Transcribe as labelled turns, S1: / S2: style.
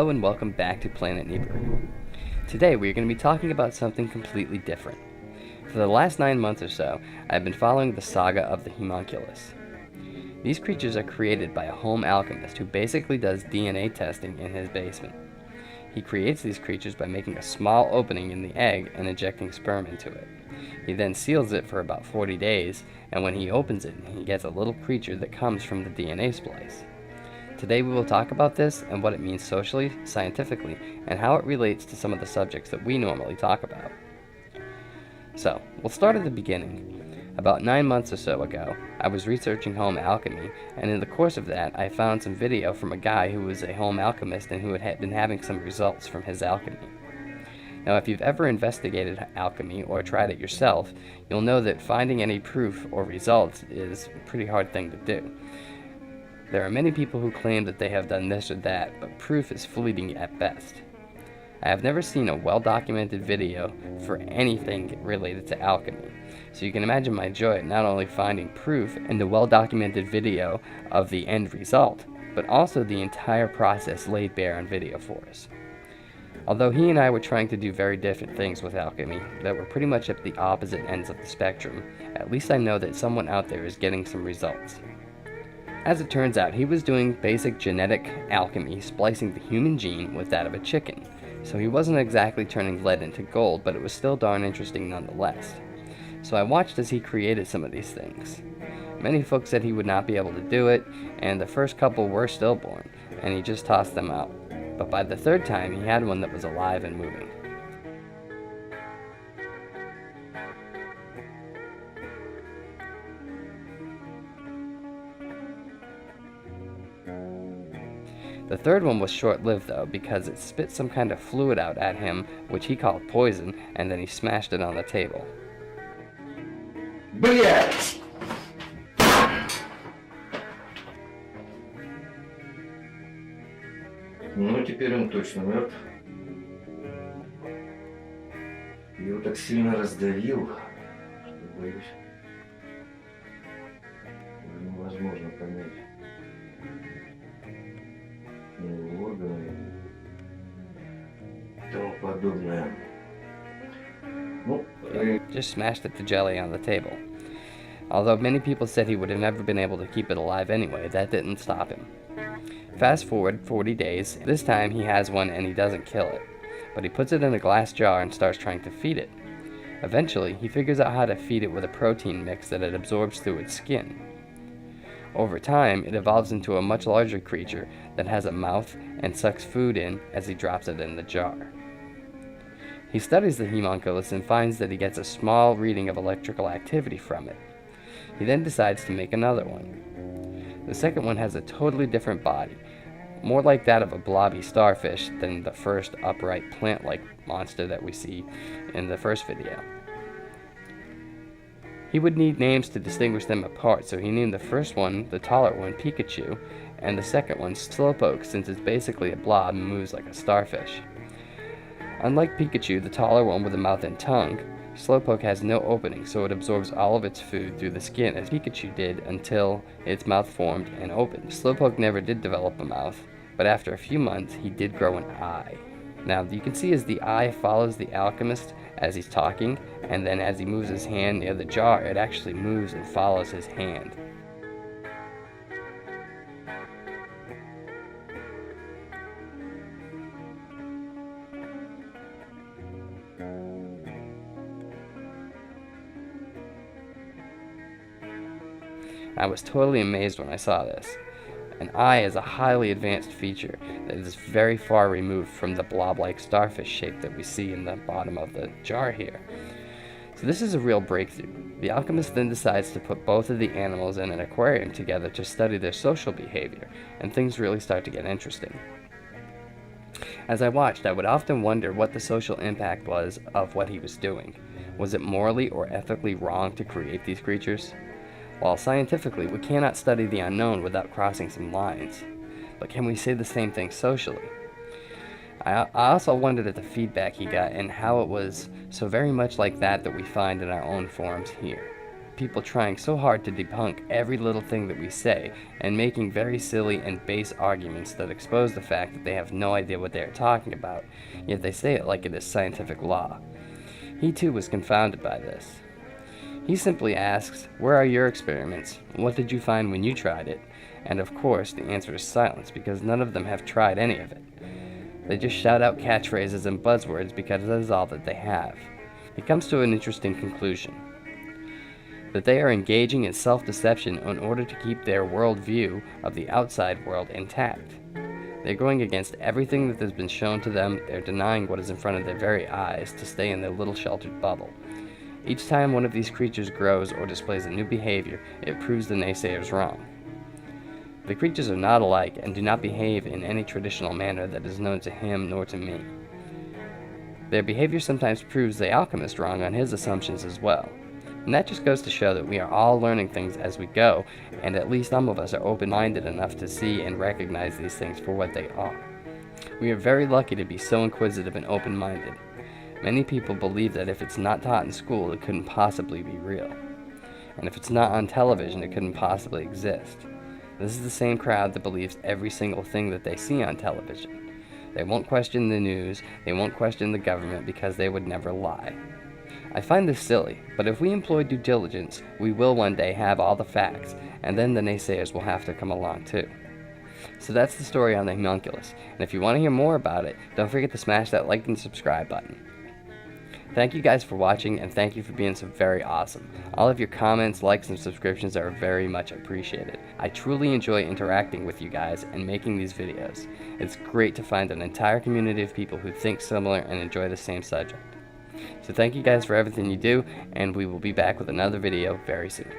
S1: Hello and welcome back to Planet Nibiru. Today we are going to be talking about something completely different. For the last 9 months or so, I've been following the saga of the homunculus. These creatures are created by a home alchemist who basically does DNA testing in his basement. He creates these creatures by making a small opening in the egg and injecting sperm into it. He then seals it for about 40 days, and when he opens it, he gets a little creature that comes from the DNA splice. Today we will talk about this and what it means socially, scientifically, and how it relates to some of the subjects that we normally talk about. So, we'll start at the beginning. About 9 months or so ago, I was researching home alchemy, and in the course of that, I found some video from a guy who was a home alchemist and who had been having some results from his alchemy. Now, if you've ever investigated alchemy or tried it yourself, you'll know that finding any proof or results is a pretty hard thing to do. There are many people who claim that they have done this or that, but proof is fleeting at best. I have never seen a well-documented video for anything related to alchemy, so you can imagine my joy at not only finding proof and the well-documented video of the end result, but also the entire process laid bare on video for us. Although he and I were trying to do very different things with alchemy that were pretty much at the opposite ends of the spectrum, at least I know that someone out there is getting some results. As it turns out, he was doing basic genetic alchemy, splicing the human gene with that of a chicken. So he wasn't exactly turning lead into gold, but it was still darn interesting nonetheless. So I watched as he created some of these things. Many folks said he would not be able to do it, and the first couple were stillborn, and he just tossed them out. But by the third time, he had one that was alive and moving. The third one was short-lived though, because it spit some kind of fluid out at him, which he called poison, and then he smashed it on the table.
S2: Блять! Ну, теперь он точно мертв. Я его так сильно раздавил, что боюсь, уже невозможно понять. Органы и тому подобное.
S1: Just smashed it to jelly on the table. Although many people said he would have never been able to keep it alive anyway, that didn't stop him. Fast forward 40 days, this time he has one and he doesn't kill it, but he puts it in a glass jar and starts trying to feed it. Eventually, he figures out how to feed it with a protein mix that it absorbs through its skin. Over time, it evolves into a much larger creature that has a mouth and sucks food in as he drops it in the jar. He studies the homunculus and finds that he gets a small reading of electrical activity from it. He then decides to make another one. The second one has a totally different body, more like that of a blobby starfish than the first upright plant-like monster that we see in the first video. He would need names to distinguish them apart, so he named the first one, the taller one, Pikachu, and the second one, Slowpoke, since it's basically a blob and moves like a starfish. Unlike Pikachu, the taller one with a mouth and tongue, Slowpoke has no opening, so it absorbs all of its food through the skin, as Pikachu did until its mouth formed and opened. Slowpoke never did develop a mouth, but after a few months, he did grow an eye. Now, you can see as the eye follows the alchemist as he's talking, and then as he moves his hand near the jar, it actually moves and follows his hand. I was totally amazed when I saw this. An eye is a highly advanced feature that is very far removed from the blob-like starfish shape that we see in the bottom of the jar here. So this is a real breakthrough. The alchemist then decides to put both of the animals in an aquarium together to study their social behavior, and things really start to get interesting. As I watched, I would often wonder what the social impact was of what he was doing. Was it morally or ethically wrong to create these creatures? While scientifically, we cannot study the unknown without crossing some lines. But can we say the same thing socially? I also wondered at the feedback he got and how it was so very much like that we find in our own forums here. people trying so hard to debunk every little thing that we say and making very silly and base arguments that expose the fact that they have no idea what they are talking about, yet they say it like it is scientific law. He too was confounded by this. He simply asks, "Where are your experiments? What did you find when you tried it?" And of course, the answer is silence, because none of them have tried any of it. They just shout out catchphrases and buzzwords because that is all that they have. He comes to an interesting conclusion: that they are engaging in self-deception in order to keep their worldview of the outside world intact. They're going against everything that has been shown to them. They're denying what is in front of their very eyes to stay in their little sheltered bubble. Each time one of these creatures grows or displays a new behavior, it proves the naysayers wrong. The creatures are not alike and do not behave in any traditional manner that is known to him nor to me. Their behavior sometimes proves the alchemist wrong on his assumptions as well. And that just goes to show that we are all learning things as we go, and at least some of us are open-minded enough to see and recognize these things for what they are. We are very lucky to be so inquisitive and open-minded. Many people believe that if it's not taught in school, it couldn't possibly be real. And if it's not on television, it couldn't possibly exist. This is the same crowd that believes every single thing that they see on television. They won't question the news, they won't question the government because they would never lie. I find this silly, but if we employ due diligence, we will one day have all the facts, and then the naysayers will have to come along too. So that's the story on the homunculus, and if you want to hear more about it, don't forget to smash that like and subscribe button. Thank you guys for watching, and thank you for being so very awesome. All of your comments, likes, and subscriptions are very much appreciated. I truly enjoy interacting with you guys and making these videos. It's great to find an entire community of people who think similar and enjoy the same subject. So thank you guys for everything you do, and we will be back with another video very soon.